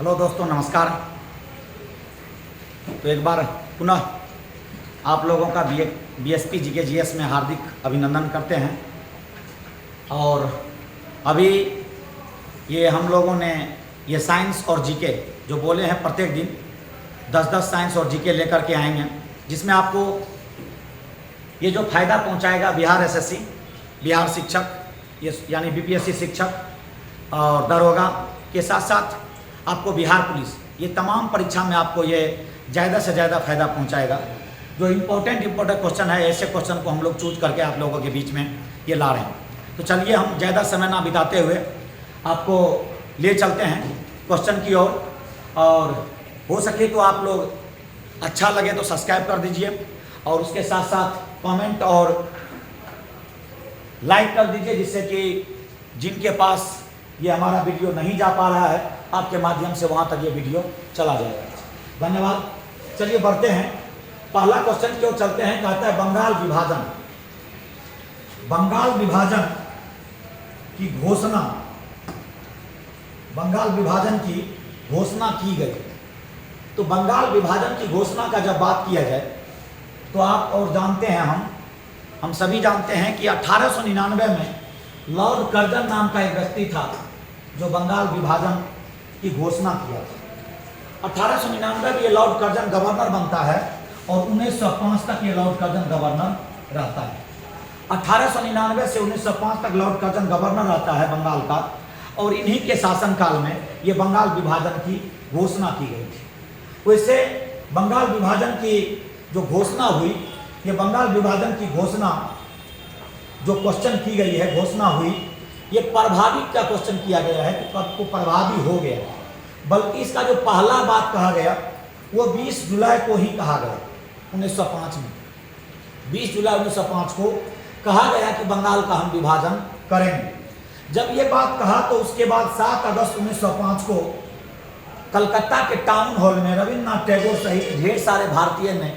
Hello दोस्तों, नमस्कार। तो एक बार पुनः आप लोगों का बीएसपी जीके जीएस में हार्दिक अभिनंदन करते हैं। और अभी ये हम लोगों ने ये साइंस और जीके जो बोले हैं, प्रत्येक दिन 10-10 साइंस और जीके लेकर के आएंगे, जिसमें आपको ये जो फ़ायदा पहुंचाएगा बिहार एसएससी, बिहार शिक्षक, ये यानी बीपीएससी शिक्षक और दरोगा के साथ साथ आपको बिहार पुलिस, ये तमाम परीक्षा में आपको ये ज़्यादा से ज़्यादा फ़ायदा पहुंचाएगा। जो इम्पोर्टेंट क्वेश्चन है, ऐसे क्वेश्चन को हम लोग चूज करके आप लोगों के बीच में ये ला रहे हैं। तो चलिए हम ज़्यादा समय ना बिताते हुए आपको ले चलते हैं क्वेश्चन की ओर। और हो सके तो आप लोग अच्छा लगे तो सब्सक्राइब कर दीजिए और उसके साथ साथ कमेंट और लाइक कर दीजिए, जिससे कि जिनके पास ये हमारा वीडियो नहीं जा पा रहा है, आपके माध्यम से वहाँ तक ये वीडियो चला जाएगा। धन्यवाद। चलिए बढ़ते हैं, पहला क्वेश्चन की ओर चलते हैं। कहता है बंगाल विभाजन, बंगाल विभाजन की घोषणा, बंगाल विभाजन की घोषणा की गई। तो बंगाल विभाजन की घोषणा का जब बात किया जाए तो आप और जानते हैं, हम सभी जानते हैं कि 1899 में लॉर्ड कर्जन नाम का एक व्यक्ति था जो बंगाल विभाजन की घोषणा किया था। 1899 में ये लॉर्ड कर्जन गवर्नर बनता है और 1905 तक ये लॉर्ड कर्जन गवर्नर रहता है। 1899 से 1905 तक लॉर्ड कर्जन गवर्नर रहता है बंगाल का, और इन्हीं के शासनकाल में ये बंगाल विभाजन की घोषणा की गई थी। वैसे बंगाल विभाजन की जो घोषणा हुई, ये बंगाल विभाजन की घोषणा जो क्वेश्चन की गई है, घोषणा हुई, ये प्रभावी का क्वेश्चन किया गया है कि कब को प्रभावी हो गया। बल्कि इसका जो पहला बात कहा गया वो 20 जुलाई को ही कहा गया 1905 में। 20 जुलाई 1905 को कहा गया कि बंगाल का हम विभाजन करेंगे। जब ये बात कहा तो उसके बाद 7 अगस्त 1905 को कलकत्ता के टाउन हॉल में रविन्द्रनाथ टैगोर सहित ढेर सारे भारतीय ने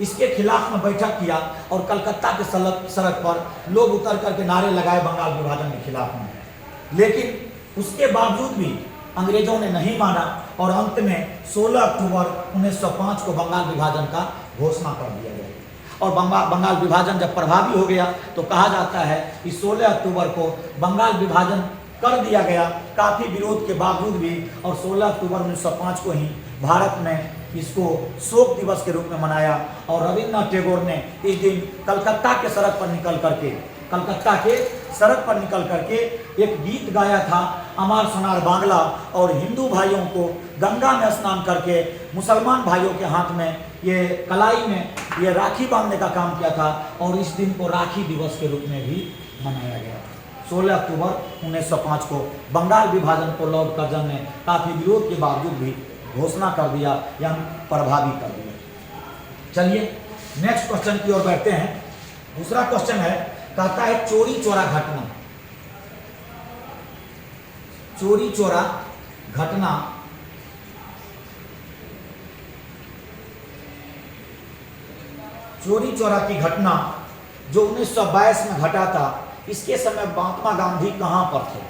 इसके खिलाफ में बैठक किया और कलकत्ता के सड़क पर लोग उतर करके नारे लगाए बंगाल विभाजन के खिलाफ में। लेकिन उसके बावजूद भी अंग्रेजों ने नहीं माना और अंत में 16 अक्टूबर 1905 को बंगाल विभाजन का घोषणा कर दिया गया। और बंगाल विभाजन जब प्रभावी हो गया तो कहा जाता है कि 16 अक्टूबर को बंगाल विभाजन कर दिया गया, काफ़ी विरोध के बावजूद भी। और 16 अक्टूबर 1905 को ही भारत में इसको शोक दिवस के रूप में मनाया। और रविन्द्रनाथ टैगोर ने इस दिन कलकत्ता के सड़क पर निकल करके एक गीत गाया था, अमर सोनार बांग्ला। और हिंदू भाइयों को गंगा में स्नान करके मुसलमान भाइयों के हाथ में ये कलाई में ये राखी बांधने का काम किया था, और इस दिन को राखी दिवस के रूप में भी मनाया गया। 16 अक्टूबर 1905 को बंगाल विभाजन को लॉर्ड कर्जन ने काफ़ी विरोध के बावजूद भी घोषणा कर दिया या प्रभावी कर दिया। चलिए नेक्स्ट क्वेश्चन की ओर बढ़ते हैं। दूसरा क्वेश्चन है, कहता है चोरी चोरा घटना, चोरी चोरा घटना चोरी चोरा की घटना जो 1922 में घटा था, इसके समय महात्मा गांधी कहां पर थे?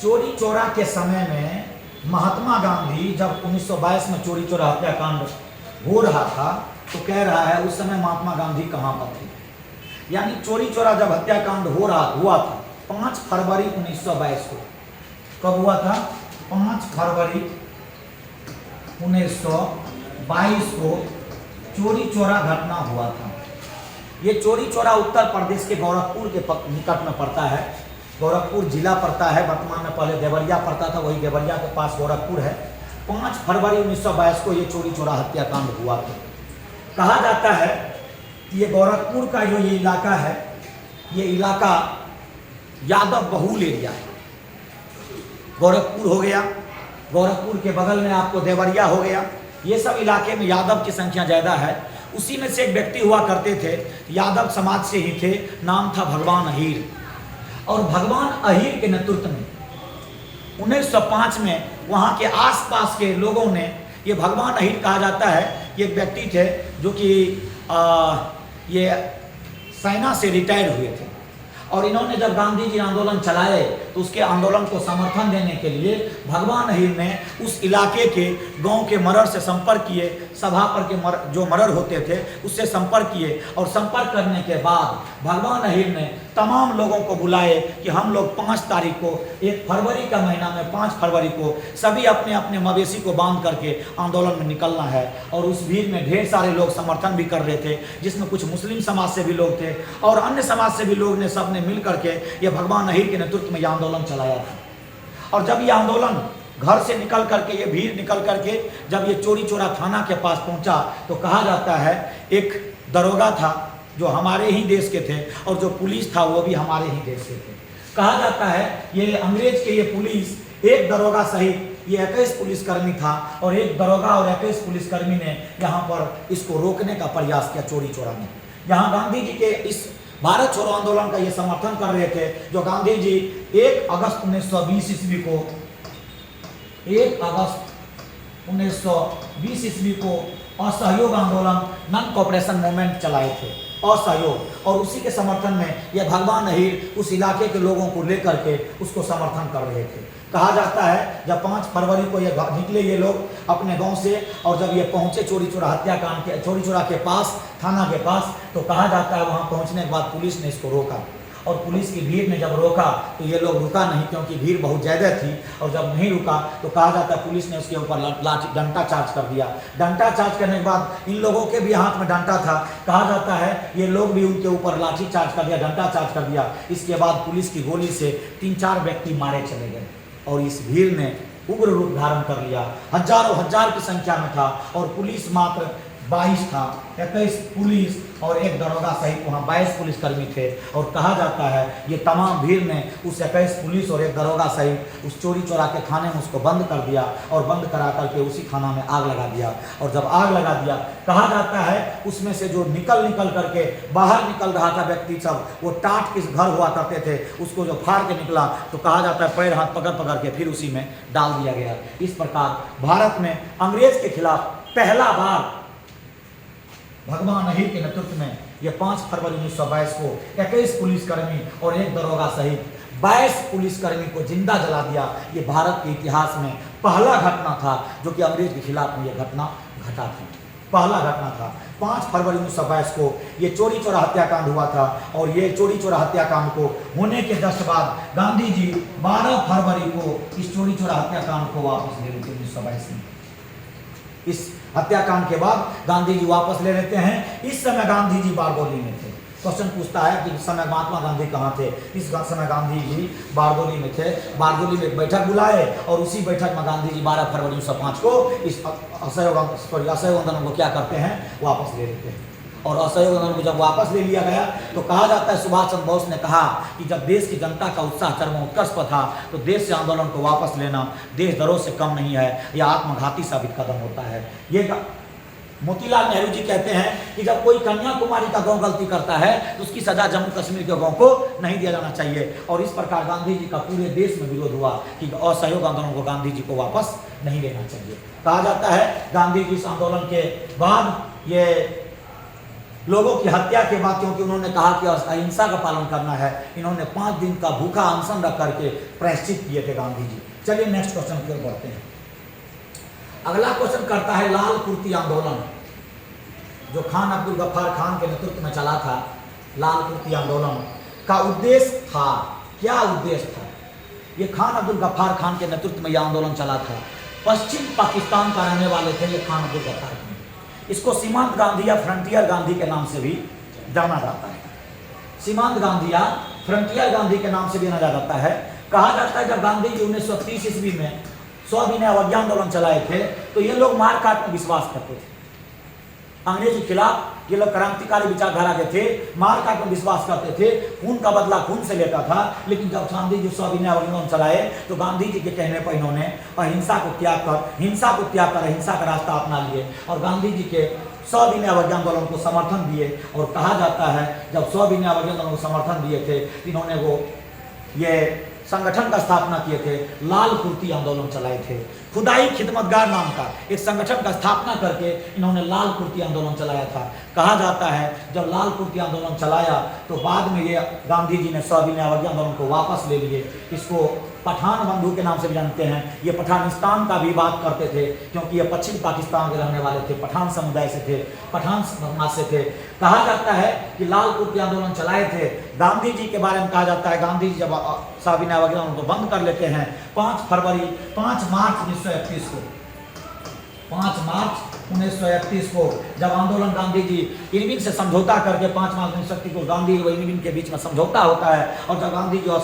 चोरी चोरा के समय में महात्मा गांधी जब 1922 में चोरी चोरा हत्याकांड हो रहा था तो कह रहा है उस समय महात्मा गांधी कहां पर थे? यानी चोरी चोरा जब हत्याकांड हुआ था 5 फरवरी 1922 को। कब हुआ था? 5 फरवरी 1922 को चोरी चोरा घटना हुआ था। ये चोरी चोरा उत्तर प्रदेश के गोरखपुर के निकट में पड़ता है। गोरखपुर जिला पड़ता है, वर्तमान में पहले देवरिया पड़ता था, वही देवरिया के पास गोरखपुर है। 5 फरवरी 1922 को ये चोरी चोरा हत्याकांड हुआ था। कहा जाता है कि ये गोरखपुर का जो ये इलाका है, ये इलाका यादव बहुल एरिया है। गोरखपुर हो गया, गोरखपुर के बगल में आपको देवरिया हो गया, ये सब इलाके में यादव की संख्या ज़्यादा है। उसी में से एक व्यक्ति हुआ करते थे, यादव समाज से ही थे, नाम था भगवान अहीर। और भगवान अहीर के नेतृत्व में 1905 में वहाँ के आसपास के लोगों ने, ये भगवान अहीर कहा जाता है, ये एक व्यक्ति थे जो कि ये सेना से रिटायर हुए थे। और इन्होंने जब गांधी जी आंदोलन चलाए तो उसके आंदोलन को समर्थन देने के लिए भगवान अहिर ने उस इलाके के गांव के मरर से संपर्क किए, सभा पर के जो मरर होते थे उससे संपर्क किए, और संपर्क करने के बाद भगवान अहिर ने तमाम लोगों को बुलाए कि हम लोग 5 तारीख को, 1 फरवरी का महीना में 5 फरवरी को सभी अपने अपने मवेशी को बांध करके आंदोलन में निकलना है। और उस भीड़ में ढेर सारे लोग समर्थन भी कर रहे थे, जिसमें कुछ मुस्लिम समाज से भी लोग थे और अन्य समाज से भी लोग ने, सब ने मिल करके ये भगवान अहिर के नेतृत्व में यह आंदोलन चलाया था। और जब ये आंदोलन घर से निकल करके, ये भीड़ निकल करके जब ये चोरी चोरा थाना के पास पहुंचा, तो कहा जाता है एक दरोगा था जो हमारे ही देश के थे और जो पुलिस था वो भी हमारे ही देश के थे। कहा जाता है ये अंग्रेज के ये पुलिस, एक दरोगा सहित ये 21 पुलिसकर्मी था, और एक दरोगा और 21 पुलिसकर्मी ने यहाँ पर इसको रोकने का प्रयास किया चोरी चोरा में। यहाँ गांधी जी के इस भारत छोड़ो आंदोलन का ये समर्थन कर रहे थे, जो गांधी जी 1 अगस्त 1920 ईस्वी को 1 अगस्त 1920 ईस्वी को असहयोग आंदोलन, नॉन कोऑपरेशन मूवमेंट चलाए थे, असहयोग। और उसी के समर्थन में यह भगवान अहिर उस इलाके के लोगों को लेकर के उसको समर्थन कर रहे थे। कहा जाता है जब 5 फरवरी को ये निकले ये लोग अपने गांव से, और जब ये पहुंचे चोरी चोरा हत्याकांड के, चोरी चोरा के पास, थाना के पास, तो कहा जाता है वहां पहुंचने के बाद पुलिस ने इसको रोका, और पुलिस की भीड़ ने जब रोका तो ये लोग रुका नहीं, क्योंकि भीड़ बहुत ज़्यादा थी। और जब नहीं रुका तो कहा जाता है पुलिस ने उसके ऊपर लाठी डंडा चार्ज कर दिया। डंडा चार्ज करने के बाद इन लोगों के भी हाथ में डंडा था, कहा जाता है ये लोग भी उनके ऊपर लाठी चार्ज कर दिया, डंडा चार्ज कर दिया। इसके बाद पुलिस की गोली से 3-4 व्यक्ति मारे चले गए, और इस भीड़ ने उग्र रूप धारण कर लिया। हजारों हजार की संख्या में था, और पुलिस मात्र 22 था, 21 पुलिस और एक दरोगा सहित वहाँ 22 पुलिसकर्मी थे। और कहा जाता है ये तमाम भीड़ ने उस 21 पुलिस और एक दरोगा सहित उस चोरी चोरा के थाने में उसको बंद कर दिया, और बंद करा करके उसी थाना में आग लगा दिया। और जब आग लगा दिया, कहा जाता है उसमें से जो निकल करके बाहर निकल रहा था व्यक्ति सब, वो टाट के घर हुआ करते थे, उसको जो फाड़ के निकला तो कहा जाता है पैर हाथ पकड़ के फिर उसी में डाल दिया गया। इस प्रकार भारत में अंग्रेज के खिलाफ पहला बार भगवान अहिर के नेतृत्व में ये 5 फरवरी 1922 को 21 पुलिसकर्मी और एक दरोगा सहित 22 पुलिसकर्मी को जिंदा जला दिया। ये भारत के इतिहास में पहला घटना था जो कि अंग्रेज के खिलाफ में ये घटना घटा थी, पहला घटना था। 5 फरवरी 1922 को ये चोरी चोरा हत्याकांड हुआ था, और ये चोरी चोरा हत्याकांड को होने के जस्ट बाद गांधी जी 12 फरवरी को इस चोरी चोरा हत्याकांड को वापस ले लेते 1922 में। इस हत्याकांड के बाद गांधी जी वापस ले लेते हैं। इस समय गांधी जी बारडोली में थे। क्वेश्चन पूछता है कि इस समय महात्मा गांधी कहाँ थे? इस समय गांधी जी बारडोली में थे। बारडोली में एक बैठक बुलाए, और उसी बैठक में गांधी जी 12 फरवरी 1905 को इस असहयोग आंदोलन को क्या करते हैं, वापस ले लेते हैं। और असहयोग आंदोलन को जब वापस ले लिया गया तो कहा जाता है सुभाष चंद्र बोस ने कहा कि जब देश की जनता का उत्साह चरमोत्कर्ष पर था तो देश से आंदोलन को वापस लेना देशद्रोह से कम नहीं है, यह आत्मघाती साबित कदम होता है। ये मोतीलाल नेहरू जी कहते हैं कि जब कोई कन्याकुमारी का गांव गलती करता है तो उसकी सजा जम्मू कश्मीर के गांव को नहीं दिया जाना चाहिए। और इस प्रकार गांधी जी का पूरे देश में विरोध हुआ कि असहयोग आंदोलन को गांधी जी को वापस नहीं लेना चाहिए। कहा जाता है गांधी जी इस आंदोलन के बाद ये लोगों की हत्या के बाद, क्योंकि उन्होंने कहा कि अहिंसा का पालन करना है, इन्होंने 5 दिन का भूखा अनशन रख करके प्रायश्चित किए थे गांधी जी। चलिए नेक्स्ट क्वेश्चन की ओर बढ़ते हैं। अगला क्वेश्चन करता है लाल कुर्ती आंदोलन, जो खान अब्दुल गफ्फार खान के नेतृत्व में चला था। लाल कुर्ती आंदोलन का उद्देश्य था, क्या उद्देश्य था? ये खान अब्दुल गफ्फार खान के नेतृत्व में यह आंदोलन चला था। पश्चिम पाकिस्तान का रहने वाले थे ये खान अब्दुल गफ्फार खान। इसको सीमांत गांधी या फ्रंटियर गांधी के नाम से भी जाना जाता है। सीमांत गांधी या फ्रंटियर गांधी के नाम से भी जाना जाता है। कहा जाता है जब गांधी जी 1930 ईस्वी में सविनय अवज्ञा आंदोलन चलाए थे तो ये लोग मारकाट में विश्वास करते थे। अंग्रेज के खिलाफ ये लोग क्रांतिकारी विचारधारा के थे, मारकाट में विश्वास करते थे, खून का बदला खून से लेता था। लेकिन जब गांधी जी सविनय आंदोलन चलाए तो गांधी जी के कहने पर इन्होंने अहिंसा को त्याग कर अहिंसा का रास्ता अपना लिए और गांधी जी के सविनय अवज्ञा आंदोलन को समर्थन दिए। और कहा जाता है जब सविनय अवज्ञा आंदोलन को समर्थन दिए थे इन्होंने वो ये संगठन का स्थापना किए थे, लाल कुर्ती आंदोलन चलाए थे। खुदाई खिदमतगार नाम का एक संगठन का स्थापना करके इन्होंने लाल कुर्ती आंदोलन चलाया था। कहा जाता है जब लाल कुर्ती आंदोलन चलाया तो बाद में ये गांधी जी ने सविनय अवज्ञा आंदोलन को वापस ले लिए। इसको पठान बंधु के नाम से भी जानते हैं। ये पठानिस्तान का भी बात करते थे क्योंकि ये पश्चिम पाकिस्तान के रहने वाले थे, पठान समुदाय से थे, पठान समाज से थे। कहा जाता है कि लाल कुर्ती आंदोलन चलाए थे। गांधी जी के बारे में कहा जाता है गांधी जी जब सविनय अवज्ञा आंदोलन को बंद कर लेते हैं 5 मार्च 1931 को, 5 मार्च 1931 को जब आंदोलन गांधी जी इरविन से समझौता करके 5 मार्च 1931 को गांधी व इरविन के बीच में समझौता होता है और जब गांधी जी और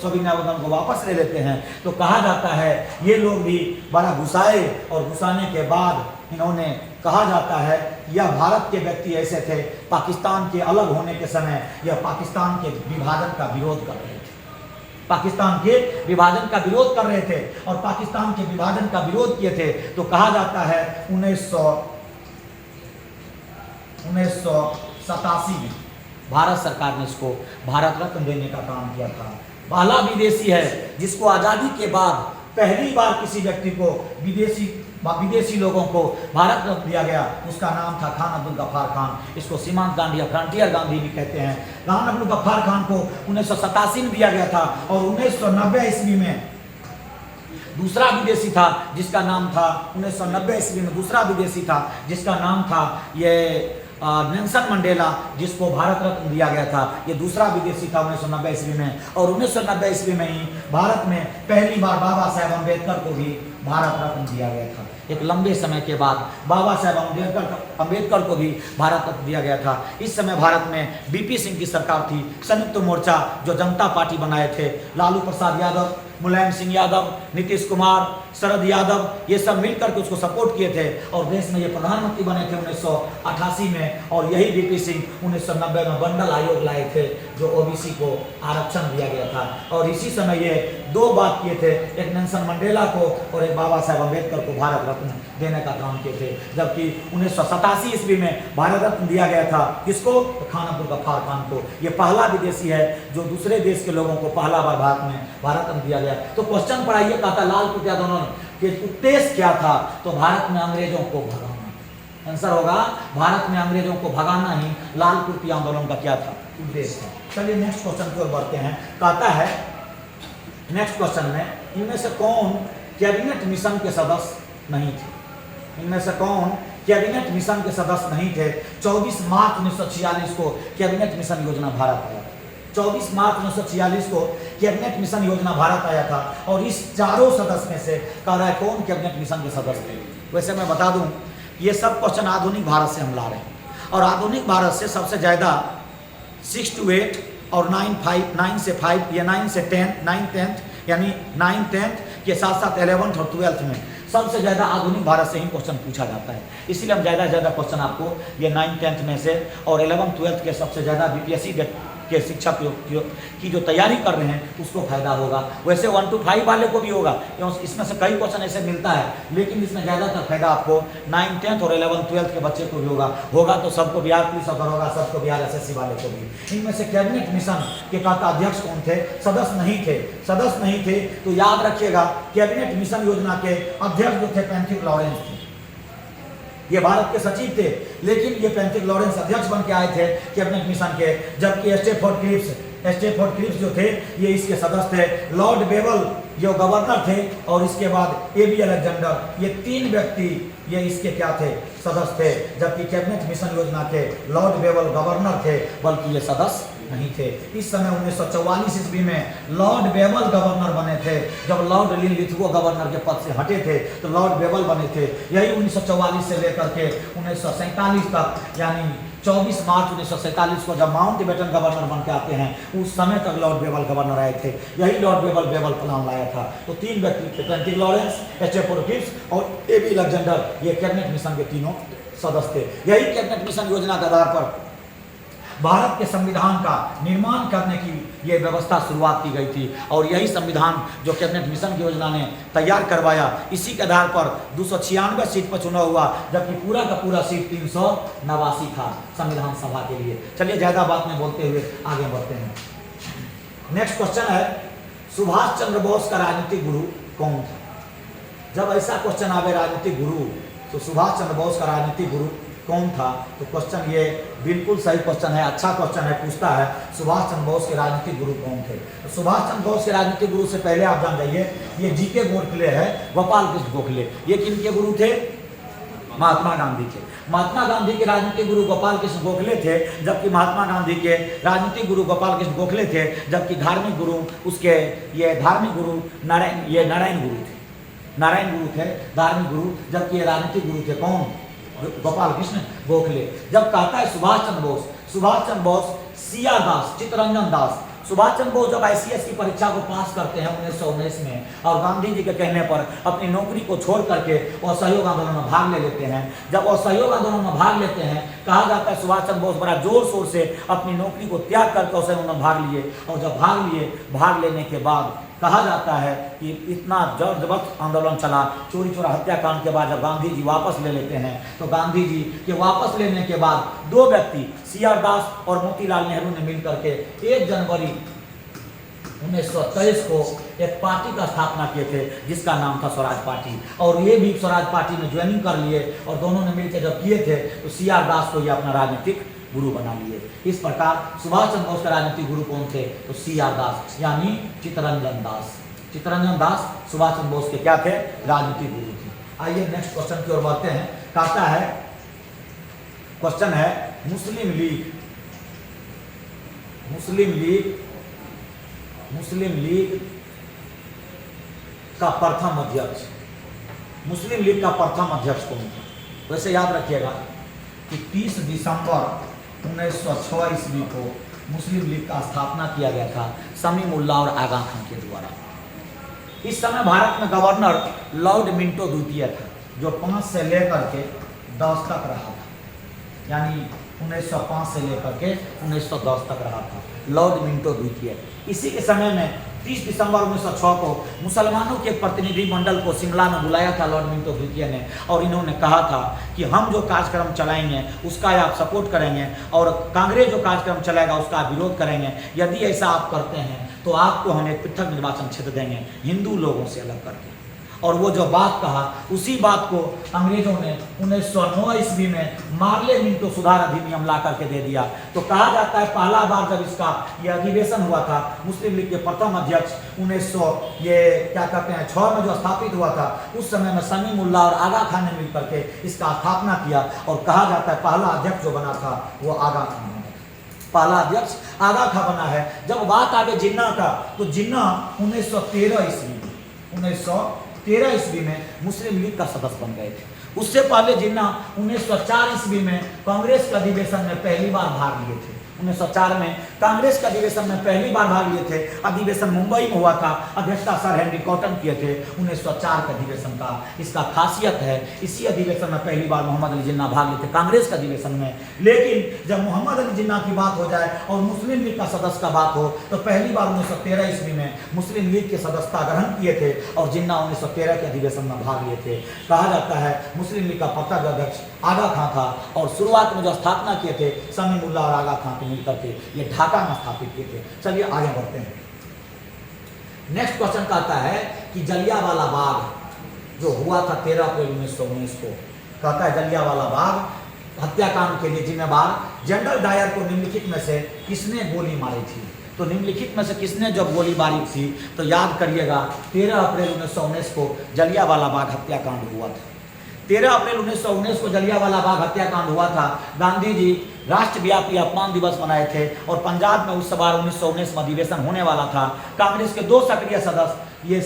सविनय अवज्ञा को वापस ले लेते हैं तो कहा जाता है ये लोग भी बड़ा घुसाए और घुसाने के बाद इन्होंने कहा जाता है यह भारत के व्यक्ति ऐसे थे पाकिस्तान के अलग होने के समय यह पाकिस्तान के विभाजन का विरोध कर रहे थे, पाकिस्तान के विभाजन का विरोध कर रहे थे और पाकिस्तान के विभाजन का विरोध किए थे। तो कहा जाता है 1987 में भारत सरकार ने इसको भारत रत्न देने का काम किया था। पहला विदेशी है जिसको आज़ादी के बाद पहली बार किसी व्यक्ति को विदेशी लोगों को भारत रत्न दिया गया, उसका नाम था खान अब्दुल गफ्फार खान। इसको सीमांत गांधी या फ्रंटियर गांधी भी कहते हैं। खान अब्दुल गफ्फार खान को 1987 में दिया गया था और 1990 ईस्वी में दूसरा विदेशी था जिसका नाम था 1990 ईस्वी में दूसरा विदेशी था जिसका नाम था ये नेल्सन मंडेला, जिसको भारत रत्न दिया गया था। ये दूसरा विदेशी था 1990 ईस्वी में और 1990 ईस्वी में ही भारत में पहली बार बाबा साहेब अम्बेडकर को भी भारत रत्न दिया गया था। एक लंबे समय के बाद बाबा साहेब अम्बेडकर को भी भारत रत्न दिया गया था। इस समय भारत में बीपी सिंह की सरकार थी। संयुक्त मोर्चा जो जनता पार्टी बनाए थे, लालू प्रसाद यादव, मुलायम सिंह यादव, नीतीश कुमार, शरद यादव, ये सब मिलकर के उसको सपोर्ट किए थे और देश में ये प्रधानमंत्री बने थे 1988 में। और यही बीपी सिंह 1990 में बंडल आयोग लाए थे जो ओबीसी को आरक्षण दिया गया था। और इसी समय ये दो बात किए थे, एक नेल्सन मंडेला को और एक बाबा साहेब अम्बेडकर को भारत रत्न देने का काम किए थे। जबकि 1987 ईस्वी में भारत रत्न दिया गया था किसको? खान अब्दुल गफ्फार खान को। ये पहला विदेशी है जो दूसरे देश के लोगों को पहला बार भारत में भारत रत्न दिया गया। तो क्वेश्चन पढ़ाइए, कहता लाल कुर्ती आंदोलन के उद्देश्य क्या था? तो भारत में अंग्रेजों को भगाना। आंसर होगा भारत में अंग्रेजों को भगाना ही लाल कुर्ती आंदोलन का क्या था? उद्देश्य था। चलिए नेक्स्ट क्वेश्चन की ओर बढ़ते हैं। कहता है नेक्स्ट क्वेश्चन में इनमें से कौन कैबिनेट मिशन के सदस्य नहीं थे? इनमें से कौन कैबिनेट मिशन के सदस्य नहीं थे? 24 मार्च 1946 को कैबिनेट मिशन योजना भारत आया। 24 मार्च 1946 को कैबिनेट मिशन योजना भारत आया था और इस चारों सदस्य में से कह रहा है कौन कैबिनेट मिशन के सदस्य थे? वैसे मैं बता दूं ये सब क्वेश्चन आधुनिक भारत से हम ला रहे हैं और आधुनिक भारत से सबसे ज़्यादा 6 to 8 और 9 से 5 या 9 से 10, 9 10th यानी 9 10th के साथ साथ 11th और 12th में सबसे ज़्यादा आधुनिक भारत से ही क्वेश्चन पूछा जाता है। इसीलिए हम ज़्यादा से ज़्यादा क्वेश्चन आपको ये 9 10th में से और 11th 12th के सबसे ज़्यादा बीपीएससी के शिक्षक की जो तैयारी कर रहे हैं उसको फायदा होगा। वैसे 1 to 5 वाले को भी होगा, इसमें से कई क्वेश्चन ऐसे मिलता है, लेकिन इसमें ज़्यादातर फायदा आपको 9 10th और 11th 12th के बच्चे को भी होगा तो सबको बिहार पुलिस अगर होगा सबको बिहार एसएससी वाले को भी। इनमें से कैबिनेट मिशन के कहता अध्यक्ष कौन थे? सदस्य नहीं थे। सदस्य नहीं थे तो याद रखिएगा कैबिनेट मिशन योजना के अध्यक्ष जो थे पैंथिक लॉरेंस थे। ये भारत के सचिव थे लेकिन ये पैंथिक लॉरेंस अध्यक्ष बन के आए थे कैबिनेट मिशन के। जबकि स्टेफोर्ड क्रिप्स जो थे ये इसके सदस्य थे। लॉर्ड बेवल जो गवर्नर थे और इसके बाद एबी अलेक्जेंडर, ये 3 व्यक्ति ये इसके क्या थे? सदस्य थे। जबकि कैबिनेट मिशन योजना के लॉर्ड बेवल गवर्नर थे बल्कि ये सदस्य नहीं थे। इस समय 1944 ईस्वी में लॉर्ड बेवल गवर्नर बने थे। जब लॉर्ड लिनलिथगो गवर्नर के पद से हटे थे तो लॉर्ड बेवल बने थे। यही 1944 से लेकर के 1947 तक यानी 24 मार्च 1947 को जब माउंटबेटन गवर्नर बन के आते हैं उस समय तक लॉर्ड बेवल गवर्नर आए थे। यही लॉर्ड बेवल प्लान लाया था। तो 3 व्यक्ति थे, पैंथिक लॉरेंस, स्टेफोर्ड क्रिप्स और एबी अलेक्जेंडर, ये कैबिनेट मिशन के तीनों सदस्य थे। यही कैबिनेट मिशन योजना के आधार पर भारत के संविधान का निर्माण करने की ये व्यवस्था शुरुआत की गई थी और यही संविधान जो कैबिनेट मिशन की योजना ने तैयार करवाया, इसी के आधार पर 296 सीट पर चुनाव हुआ जबकि पूरा का पूरा सीट 389 था संविधान सभा के लिए। चलिए ज़्यादा बात में बोलते हुए आगे बढ़ते हैं। नेक्स्ट क्वेश्चन है सुभाष चंद्र बोस का राजनीतिक गुरु कौन था? जब ऐसा क्वेश्चन आवे राजनीतिक गुरु, तो सुभाष चंद्र बोस का राजनीतिक गुरु कौन था? तो क्वेश्चन ये बिल्कुल सही क्वेश्चन है, अच्छा क्वेश्चन है, पूछता है सुभाष चंद्र बोस के राजनीतिक गुरु कौन थे? तो सुभाष चंद्र बोस के राजनीतिक गुरु से पहले आप जान जाइए, ये जीके गोखले है, गोपाल कृष्ण गोखले। ये किनके गुरु थे? महात्मा गांधी के। महात्मा गांधी के राजनीतिक गुरु गोपाल कृष्ण गोखले थे, जबकि महात्मा गांधी के राजनीतिक गुरु गोपाल कृष्ण गोखले थे, जबकि धार्मिक गुरु उसके ये धार्मिक गुरु नारायण गुरु थे। नारायण गुरु थे धार्मिक गुरु, जबकि ये राजनीतिक गुरु थे कौन? गोपाल कृष्ण गोखले। जब कहता है सुभाष चंद्र बोस सिया दास, चित्तरंजन दास। सुभाष चंद्र बोस जब ICS की परीक्षा को पास करते हैं 1919 में, और गांधी जी के कहने पर अपनी नौकरी को छोड़ करके असहयोग आंदोलन में भाग ले लेते हैं। जब असहयोग आंदोलन में भाग लेते हैं, कहा जाता है सुभाष चंद्र बोस बड़ा जोर शोर से अपनी नौकरी को त्याग करके असहयोग आंदोलन में भाग लिए, और जब भाग लेने के बाद कहा जाता है कि इतना जबरदस्त आंदोलन चला, चोरी चोरा हत्याकांड के बाद जब गांधी जी वापस ले लेते हैं, तो गांधी जी के वापस लेने के बाद दो व्यक्ति सीआर दास और मोतीलाल नेहरू ने मिलकर के 1 जनवरी 1923 को एक पार्टी का स्थापना किए थे, जिसका नाम था स्वराज पार्टी। और ये भी स्वराज पार्टी में ज्वाइनिंग कर लिए, और दोनों ने मिलकर जब किए थे तो सीआर दास को ये अपना राजनीतिक गुरु बना लिए। इस प्रकार सुभाष चंद्र बोस के राजनीतिक गुरु कौन थे? तो सीआर दास, यानी चित्तरंजन दास। चित्तरंजन दास सुभाष चंद्र बोस के क्या थे? राजनीतिक गुरु थे। आइए नेक्स्ट क्वेश्चन की ओर बढ़ते हैं। कहता है, क्वेश्चन है मुस्लिम लीग का प्रथम अध्यक्ष, मुस्लिम लीग का प्रथम अध्यक्ष कौन था? वैसे याद रखिएगा कि 30 दिसंबर 1906 ईस्वी को मुस्लिम लीग का स्थापना किया गया था समीमुल्लाह और आगा खान के द्वारा। इस समय भारत में गवर्नर लॉर्ड मिंटो द्वितीय था, जो 5 से लेकर के 10 तक रहा था, यानी 1905 से लेकर के 1910 तक रहा था लॉर्ड मिंटो द्वितीय। इसी के समय में 30 दिसंबर 1906 को मुसलमानों के एक प्रतिनिधि मंडल को शिमला में बुलाया था लॉर्ड मिंटो द्वितीय ने, और इन्होंने कहा था कि हम जो कार्यक्रम चलाएंगे उसका आप सपोर्ट करेंगे, और कांग्रेस जो कार्यक्रम चलाएगा उसका आप विरोध करेंगे। यदि ऐसा आप करते हैं तो आपको हम एक पृथक निर्वाचन क्षेत्र देंगे हिंदू लोगों से अलग करके। और वो जो बात कहा, उसी बात को अंग्रेजों ने 1909 ईस्वी में मार्ले मिंटो सुधार अधिनियम ला करके दे दिया। तो कहा जाता है पहला बार जब इसका ये अधिवेशन हुआ था, मुस्लिम लीग के प्रथम अध्यक्ष 1906 में जो स्थापित हुआ था, उस समय में समीमुल्लाह और आगा खान ने मिलकर के इसका स्थापना किया। और कहा जाता है पहला अध्यक्ष जो बना था वो आगा खान बना, पहला अध्यक्ष आगा खान बना है। जब बात आगे जिन्ना का, तो जिन्ना 1913 ईस्वी में मुस्लिम लीग का सदस्य बन गए थे। उससे पहले जिन्ना 1904 ईस्वी में कांग्रेस के अधिवेशन में पहली बार भाग लिए थे। 1904 में कांग्रेस के अधिवेशन में पहली बार भाग लिए थे। अधिवेशन मुंबई में हुआ था, अध्यक्षता सर हेनरी कॉटन किए थे 1904 के अधिवेशन का। इसका खासियत है, इसी अधिवेशन में पहली बार मोहम्मद अली जिन्ना भाग लिए थे कांग्रेस के अधिवेशन में। लेकिन जब मोहम्मद अली जिन्ना की बात हो जाए और मुस्लिम लीग का सदस्य का बात हो, तो पहली बार 1913 ईस्वी में मुस्लिम लीग के सदस्यता ग्रहण किए थे, और जिन्ना 1913 के अधिवेशन में भाग लिए थे। कहा जाता है मुस्लिम लीग का प्रथम अध्यक्ष आगा खां था, और शुरुआत में जो स्थापना किए थे समीमुल्लाह और आगा खां मिलकर के ये ढाका में स्थापित किए थे। चलिए आगे बढ़ते हैं। नेक्स्ट क्वेश्चन कहता है कि जलियांवाला बाग जो हुआ था 13 अप्रैल 1919 को, कहता है जलियांवाला बाग हत्याकांड के लिए जिम्मेवार जनरल डायर को निम्नलिखित में से किसने गोली मारी थी? तो निम्नलिखित में से किसने जब गोली मारी थी, तो याद करिएगा 13 अप्रैल 1919 को जलियांवाला बाग हत्याकांड हुआ था। 13 अप्रैल 1919 को जलियांवाला बाग हत्याकांड हुआ था। गांधी जी राष्ट्रव्यापी अपमान दिवस मनाए थे, और पंजाब में उस बार 1919 में अधिवेशन होने वाला था। कांग्रेस के 2 सक्रिय सदस्य ये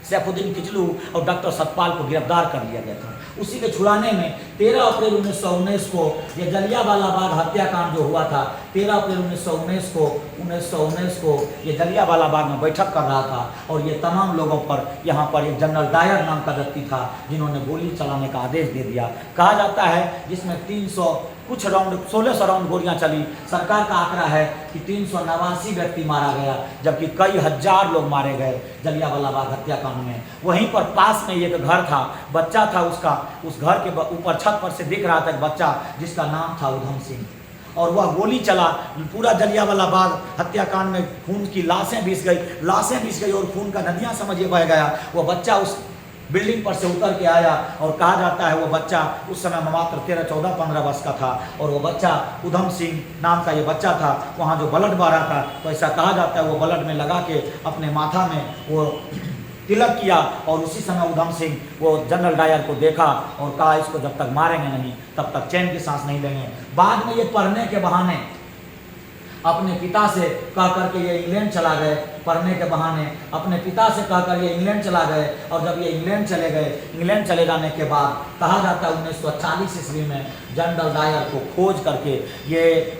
सैफुद्दीन किचलू और डॉक्टर सतपाल को गिरफ्तार कर लिया गया था। उसी के छुड़ाने में 13 अप्रैल 1919 को ये जलियांवाला बाग हत्याकांड जो हुआ था, 13 अप्रैल 1919 को ये जलियांवाला बाग में बैठक कर रहा था, और ये तमाम लोगों पर यहाँ पर एक जनरल डायर नाम का व्यक्ति था जिन्होंने गोली चलाने का आदेश दे दिया। कहा जाता है जिसमें 1600 राउंड गोलियां चली। सरकार का आंकड़ा है कि 389 व्यक्ति मारा गया, जबकि कई हजार लोग मारे गए जलियांवाला बाग हत्याकांड में। वहीं पर पास में एक घर था, बच्चा था उसका, उस घर के ऊपर छत पर से दिख रहा था एक बच्चा जिसका नाम था उधम सिंह, और वह गोली चला। पूरा जलियांवाला बाग हत्याकांड में खून की लाशें बिछ गई और खून का नदियां समझिए बह गया। वो बच्चा उस बिल्डिंग पर से उतर के आया और कहा जाता है वो बच्चा उस समय मात्र 13, 14, 15 वर्ष का था और वो बच्चा उधम सिंह नाम का ये बच्चा था। वहाँ जो ब्लड बह रहा था तो ऐसा कहा जाता है वो ब्लड में लगा के अपने माथा में वो तिलक किया और उसी समय उधम सिंह वो जनरल डायर को देखा और कहा इसको जब तक मारेंगे नहीं तब तक चैन की सांस नहीं लेंगे। बाद में ये पढ़ने के बहाने अपने पिता से कह करके ये इंग्लैंड चला गए, पढ़ने के बहाने अपने पिता से कहकर ये इंग्लैंड चला गए और जब ये इंग्लैंड चले गए, इंग्लैंड चले जाने के बाद कहा जाता है 1940 ईस्वी में जनरल डायर को खोज करके, ये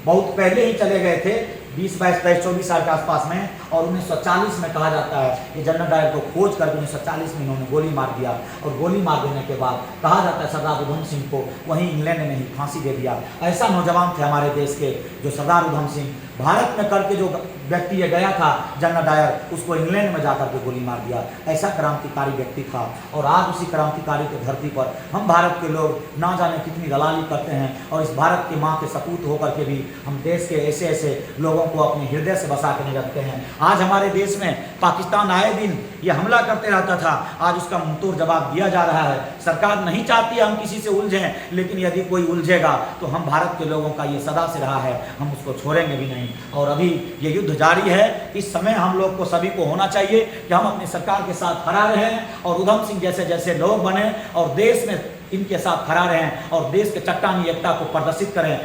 बहुत पहले ही चले गए थे 20, 22, 23, 24 साल के आसपास में, और 1940 में कहा जाता है कि जनरल डायर को खोज करके 1940 में इन्होंने गोली मार दिया और गोली मार देने के बाद कहा जाता है सरदार उधम सिंह को वहीं इंग्लैंड में ही फांसी दे दिया। ऐसा नौजवान थे हमारे देश के जो सरदार उधम सिंह, भारत में करके जो व्यक्ति ये गया था जनरल डायर, उसको इंग्लैंड में जाकर के गोली मार दिया। ऐसा क्रांतिकारी व्यक्ति था और आज उसी क्रांतिकारी की धरती पर हम भारत के लोग ना जाने कितनी दलाली करते हैं और इस भारत की माँ के सपूत होकर के भी हम देश के ऐसे ऐसे लोगों को अपने हृदय से बसा के नहीं रखते हैं। आज हमारे देश में पाकिस्तान आए दिन ये हमला करते रहता था, आज उसका मुंहतोड़ जवाब दिया जा रहा है। सरकार नहीं चाहती हम किसी से उलझें, लेकिन यदि कोई उलझेगा तो हम भारत के लोगों का ये सदा से रहा है, हम उसको छोड़ेंगे भी नहीं। और अभी ये युद्ध जारी है, इस समय हम लोग को सभी को होना चाहिए कि हम अपनी सरकार के साथ खड़ा रहें और उधम सिंह जैसे जैसे लोग बने और देश में इनके साथ खड़ा रहें और देश के चट्टानी एकता को प्रदर्शित करें।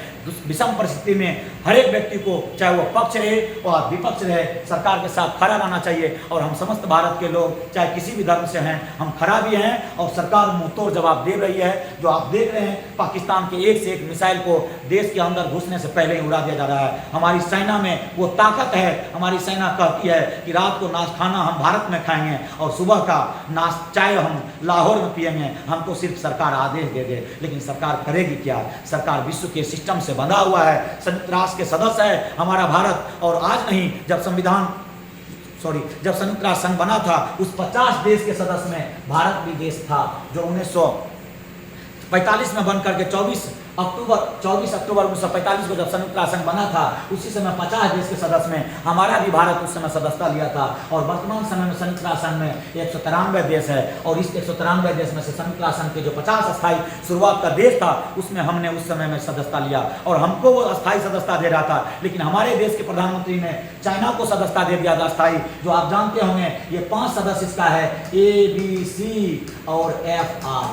विषम परिस्थिति में हर एक व्यक्ति को, चाहे वो पक्ष रहे और विपक्ष रहे, सरकार के साथ खड़ा रहना चाहिए। और हम समस्त भारत के लोग चाहे किसी भी धर्म से हैं, हम खड़ा भी हैं और सरकार मुंहतोड़ जवाब दे रही है। जो आप देख रहे हैं पाकिस्तान के एक से एक मिसाइल को देश के अंदर घुसने से पहले ही उड़ा दिया जा रहा है। हमारी सेना में वो ताकत है, हमारी सेना कहती है कि रात को नाश्ता खाना हम भारत में खाएंगे और सुबह का नाश्ता चाय हम लाहौर में पिएंगे, हमको सिर्फ सरकार आदेश दे दे। लेकिन सरकार करेगी क्या? सरकार विश्व के सिस्टम से बंधा हुआ है, संयुक्त राष्ट्र के सदस्य है हमारा भारत। और आज नहीं, जब जब संयुक्त राष्ट्र संघ बना था उस 50 देश के सदस्य में भारत भी देश था, जो 1945 में बन करके 24 अक्टूबर 1945 को जब संयुक्त राष्ट्र संघ बना था, उसी समय 50 देश के सदस्य में हमारा भी भारत उस समय सदस्यता लिया था। और वर्तमान समय में संयुक्त राष्ट्र संघ में 193 देश है और इस 193 देश में से संयुक्त राष्ट्र संघ के जो 50 अस्थायी शुरुआत का देश था, उसमें हमने उस समय में सदस्यता लिया और हमको वो अस्थायी सदस्यता दे रहा था। लेकिन हमारे देश के प्रधानमंत्री ने चाइना को सदस्यता दे दिया था अस्थायी, जो आप जानते होंगे ये 5 सदस्य इसका है, ABC और FR,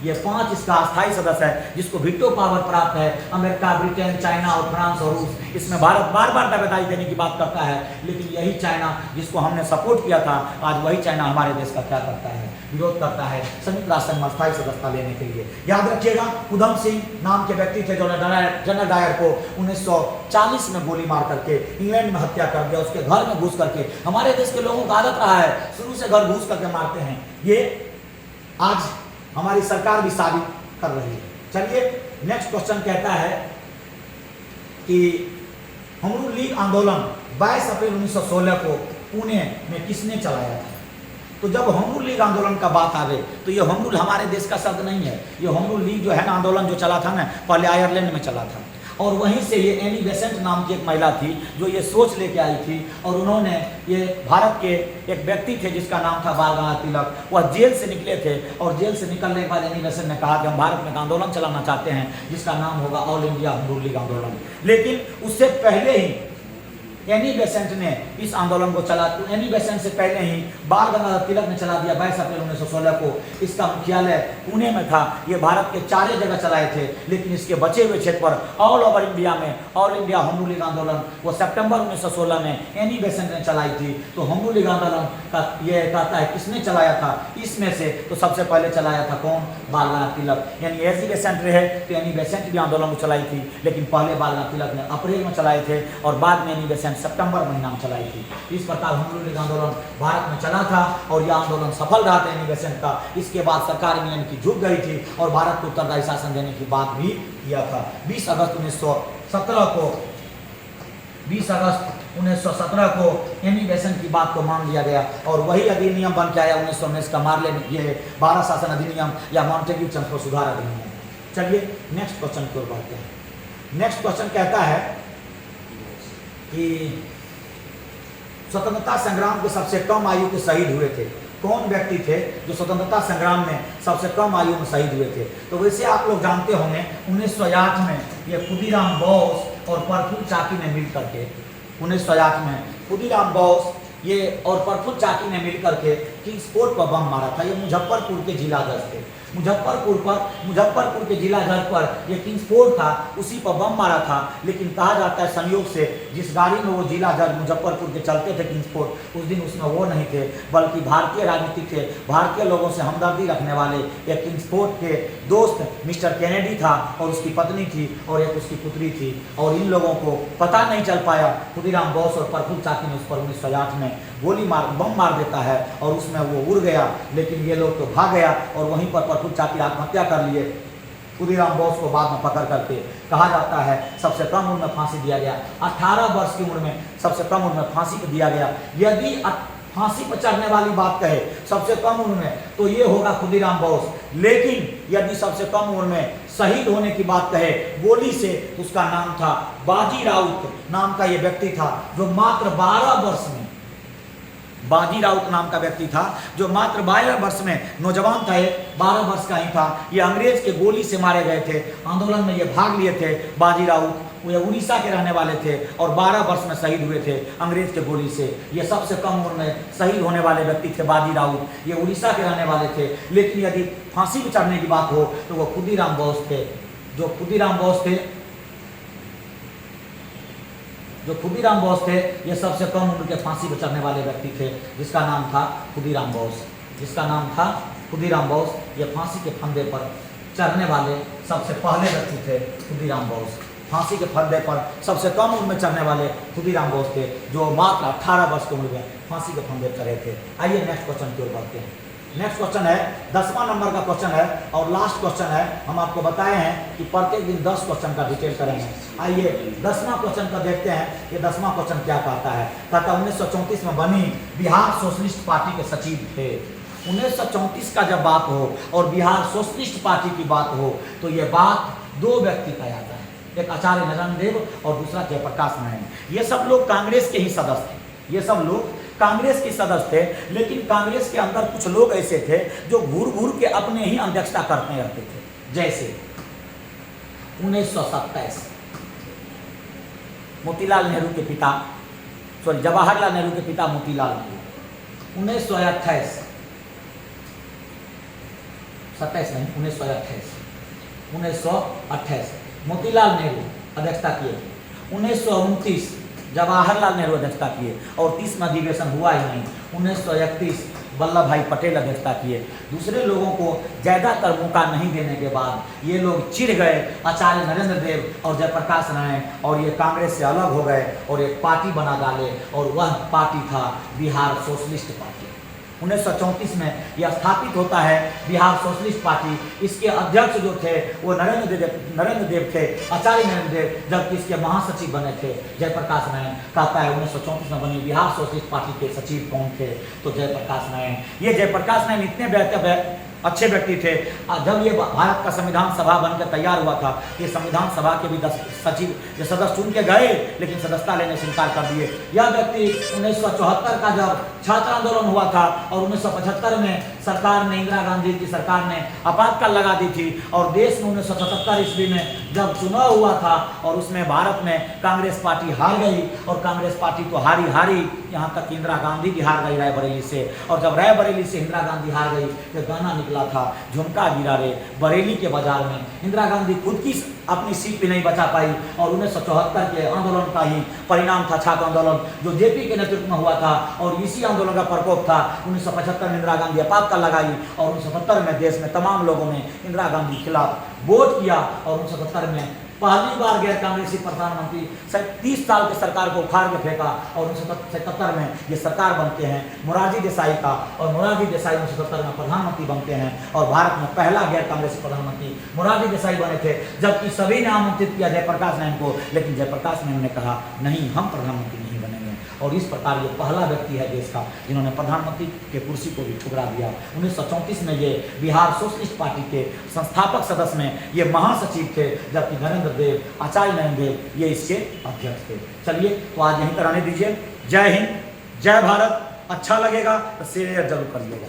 ये 5 इसका अस्थायी सदस्य है, जिसको वीटो पावर प्राप्त है। अमेरिका, ब्रिटेन, चाइना और फ्रांस और रूस, इसमें भारत बार बार दावेदारी देने की बात करता है, लेकिन यही चाइना जिसको हमने सपोर्ट किया था, आज वही चाइना हमारे देश का क्या करता है, विरोध करता है संयुक्त राष्ट्र संघ में अस्थायी सदस्यता लेने के लिए। याद रखिएगा, उधम सिंह नाम के व्यक्ति थे जो जनरल डायर को 1940 में गोली मार करके इंग्लैंड में हत्या कर दिया, उसके घर में घुस करके। हमारे देश के लोगों का आदत रहा है, शुरू से घर घुस करके मारते हैं। ये आज हमारी सरकार भी साबित कर रही है। चलिए नेक्स्ट क्वेश्चन कहता है कि होम रूल लीग आंदोलन 22 अप्रैल 1916 को पुणे में किसने चलाया था? तो जब होम रूल लीग आंदोलन का बात आवे तो ये होम रूल हमारे देश का शब्द नहीं है। ये होम रूल लीग जो है ना आंदोलन जो चला था ना, पहले आयरलैंड में चला था और वहीं से ये एनी बेसेंट नाम की एक महिला थी जो ये सोच लेके आई थी और उन्होंने, ये भारत के एक व्यक्ति थे जिसका नाम था बाल गंगाधर तिलक, वह जेल से निकले थे और जेल से निकलने के बाद एनी बेसेंट ने कहा कि हम भारत में एक आंदोलन चलाना चाहते हैं जिसका नाम होगा all India home rule league आंदोलन। लेकिन उससे पहले ही एनी बेसेंट ने इस आंदोलन को चला, एनी बेसेंट से पहले ही बाल गंगाधर तिलक ने चला दिया 22 अप्रैल 1916 को। इसका मुख्यालय पुणे में था। ये भारत के 4 जगह चलाए थे, लेकिन इसके बचे हुए क्षेत्र पर ऑल ओवर इंडिया में all India home rule league आंदोलन वो सितंबर 1916 में एनी बेसेंट ने चलाई थी। तो होम रूल लीग आंदोलन का ये कहता है किसने चलाया था, इसमें से तो सबसे पहले चलाया था कौन? बाल गंगाधर तिलक। यानी एनी बेसेंट रहे तो एनी बेसेंट भी आंदोलन को चलाई थी, लेकिन पहले बाल गंगाधर तिलक ने अप्रैल में चलाए थे और बाद में एनी बेसेंट सितंबर महीना में चलाई थी। इस प्रकार होम रूल लीग आंदोलन भारत में चला था और यह आंदोलन सफल रहा था एनी बेसेंट का। इसके बाद सरकार इंग्लैंड की झुक गई थी और भारत को उत्तरदायी शासन देने की बात भी किया था। 20 अगस्त 1917 को एनी बेसेंट की बात को मान लिया गया और वही अधिनियम बन के आया 1919 का मार्ले ये 12 शासन अधिनियम या मॉन्टेग्यू चंद्र सुधार अधिनियम। चलिए नेक्स्ट क्वेश्चन की ओर बढ़ते हैं। नेक्स्ट क्वेश्चन कहता है कि स्वतंत्रता संग्राम के सबसे कम आयु के शहीद हुए थे कौन व्यक्ति थे जो स्वतंत्रता संग्राम में सबसे कम आयु में शहीद हुए थे। तो वैसे आप लोग जानते होंगे 1908 में ये खुदीराम बोस और प्रफुल्ल चाकी ने मिल करके 1908 में खुदीराम बोस ये और प्रफुल्ल चाकी ने मिल करके किंग्स पोर्ट पर बम मारा था। ये मुजफ्फरपुर के जिला जज थे। मुजफ्फरपुर के जिला जज पर ये किंग्स पोर्ट था, उसी पर बम मारा था। लेकिन कहा जाता है संयोग से जिस गाड़ी में वो जिला जज मुजफ्फरपुर के चलते थे किंग्स पोर्ट, उस दिन उसमें वो नहीं थे, बल्कि भारतीय राजनीतिक थे, भारतीय लोगों से हमदर्दी रखने वाले ये किंग्स पोर्ट के दोस्त मिस्टर केनेडी था और उसकी पत्नी थी और एक उसकी पुत्री थी। और इन लोगों को पता नहीं चल पाया। खुदीराम बोस और प्रफुल्ल चाकी ने उस पर 1908 में बम मार देता है और उसमें वो उड़ गया। लेकिन ये लोग तो भाग गया और वहीं पर प्रफुल्ल चाकी आत्महत्या कर लिए। खुदीराम बोस को बाद में पकड़ करके कहा जाता है सबसे कम उम्र में फांसी दिया गया। 18 वर्ष की उम्र में सबसे कम उम्र में फांसी पर दिया गया। यदि फांसी पर चढ़ने वाली बात कहे सबसे कम उम्र में तो ये होगा खुदीराम बोस। लेकिन यदि सबसे कम उम्र में शहीद होने की बात कहे गोली से, उसका नाम था बाजी राउत नाम का ये व्यक्ति था, जो मात्र 12 वर्ष में बाजी राउत नाम का व्यक्ति था जो मात्र 12 वर्ष में नौजवान था। ये 12 वर्ष का ही था। ये अंग्रेज के गोली से मारे गए थे। आंदोलन में ये भाग लिए थे। बाजी राउत वो उड़ीसा के रहने वाले थे और 12 वर्ष में शहीद हुए थे अंग्रेज के गोली से। ये सबसे कम उम्र में शहीद होने वाले व्यक्ति थे बाजी राउत। ये उड़ीसा के रहने वाले थे। लेकिन यदि फांसी पर चढ़ने की बात हो तो वो खुदीराम बोस थे। जो खुदीराम बोस थे ये सबसे कम उम्र के फांसी पर चढ़ने वाले व्यक्ति थे, जिसका नाम था खुदीराम बोस। ये फांसी के फंदे पर चढ़ने वाले सबसे पहले व्यक्ति थे खुदीराम बोस। फांसी के फंदे पर सबसे कम उम्र में चढ़ने वाले खुदीराम बोस थे, जो मात्र 18 वर्ष की उम्र में फांसी के फंदे चढ़े थे। आइए नेक्स्ट क्वेश्चन की ओर बढ़ते हैं। नेक्स्ट क्वेश्चन है 10वां नंबर का क्वेश्चन है और लास्ट क्वेश्चन है। हम आपको बताए हैं कि प्रत्येक दिन 10 क्वेश्चन का डिटेल करेंगे। आइए 10वां क्वेश्चन का देखते हैं। ये 10वां क्वेश्चन क्या कहता है। कहता 1934 में बनी बिहार सोशलिस्ट पार्टी के सचिव थे। 1934 का जब बात हो और बिहार सोशलिस्ट पार्टी की बात हो तो ये बात दो व्यक्ति का आता है, एक आचार्य नरेंद्र देव और दूसरा जयप्रकाश नारायण। ये सब लोग कांग्रेस के ही सदस्य थे। ये सब लोग कांग्रेस के सदस्य थे। लेकिन कांग्रेस के अंदर कुछ लोग ऐसे थे जो घूर घूर के अपने ही अध्यक्षता करते रहते थे। जैसे 1927 जवाहरलाल नेहरू के पिता मोतीलाल नेहरू। 1928 मोतीलाल नेहरू अध्यक्षता किए। 1929 जवाहरलाल नेहरू अध्यक्षता किए और 30वां अधिवेशन हुआ ही नहीं। 1931 वल्लभ भाई पटेल अध्यक्षता किए। दूसरे लोगों को ज़्यादातर मौका नहीं देने के बाद ये लोग चिढ़ गए आचार्य नरेंद्र देव और जयप्रकाश नारायण और ये कांग्रेस से अलग हो गए और एक पार्टी बना डाले और वह पार्टी था बिहार सोशलिस्ट पार्टी। 1934 में यह स्थापित होता है बिहार सोशलिस्ट पार्टी। इसके अध्यक्ष जो थे वो नरेंद्र देव थे, आचार्य नरेंद्र देव, जबकि इसके महासचिव बने थे जयप्रकाश नारायण। कहता है 1934 में बनी बिहार सोशलिस्ट पार्टी के सचिव कौन थे तो जयप्रकाश नारायण। ये जयप्रकाश नारायण इतने अच्छे व्यक्ति थे। जब ये भारत का संविधान सभा बनकर तैयार हुआ था, ये संविधान सभा के भी 10 सदस्य चुन के गए लेकिन सदस्यता लेने से इनकार कर दिए। यह व्यक्ति 1974 का जब छात्र आंदोलन हुआ था और 1975 में सरकार ने, इंदिरा गांधी की सरकार ने आपातकाल लगा दी थी और देश में 1977 ईस्वी में जब चुनाव हुआ था और उसमें भारत में कांग्रेस पार्टी हार गई और कांग्रेस पार्टी तो हारी यहाँ तक इंदिरा गांधी भी हार गई रायबरेली से। और जब रायबरेली से इंदिरा गांधी हार गई तो गाना निकला था झुमका गिरा रे बरेली के बाजार में। इंदिरा गांधी खुद की अपनी सीट भी नहीं बचा पाई और 1974 के आंदोलन का ही परिणाम था छात्र आंदोलन जो जेपी के नेतृत्व में हुआ था और इसी आंदोलन का प्रकोप था। 1975 में इंदिरा गांधी आपातकाल लगाई और 1970 में देश में तमाम लोगों ने इंदिरा गांधी के खिलाफ वोट किया और 1970 में पहली बार गैर कांग्रेसी प्रधानमंत्री 30 साल की सरकार को उखाड़ के फेंका और 1977 में ये सरकार बनते हैं मोरारजी देसाई का और मोरारजी देसाई 1970 में प्रधानमंत्री बनते हैं और भारत में पहला गैर कांग्रेसी प्रधानमंत्री मोरारजी देसाई बने थे। जबकि सभी ने आमंत्रित किया जयप्रकाश नारायण को, लेकिन जयप्रकाश नारायण ने कहा नहीं, हम प्रधानमंत्री नहीं बनेंगे। और इस प्रकार ये पहला व्यक्ति है देश का जिन्होंने प्रधानमंत्री के कुर्सी को भी ठुकरा दिया। 1934 में ये बिहार सोशलिस्ट पार्टी के संस्थापक सदस्य में ये महासचिव थे, जबकि नरेंद्र देव, आचार्य नरेंद्र देव ये इसके अध्यक्ष थे। चलिए तो आज यहीं पर आने दीजिए। जय हिंद, जय भारत, अच्छा लगेगा तो शेयर जरूर करिएगा।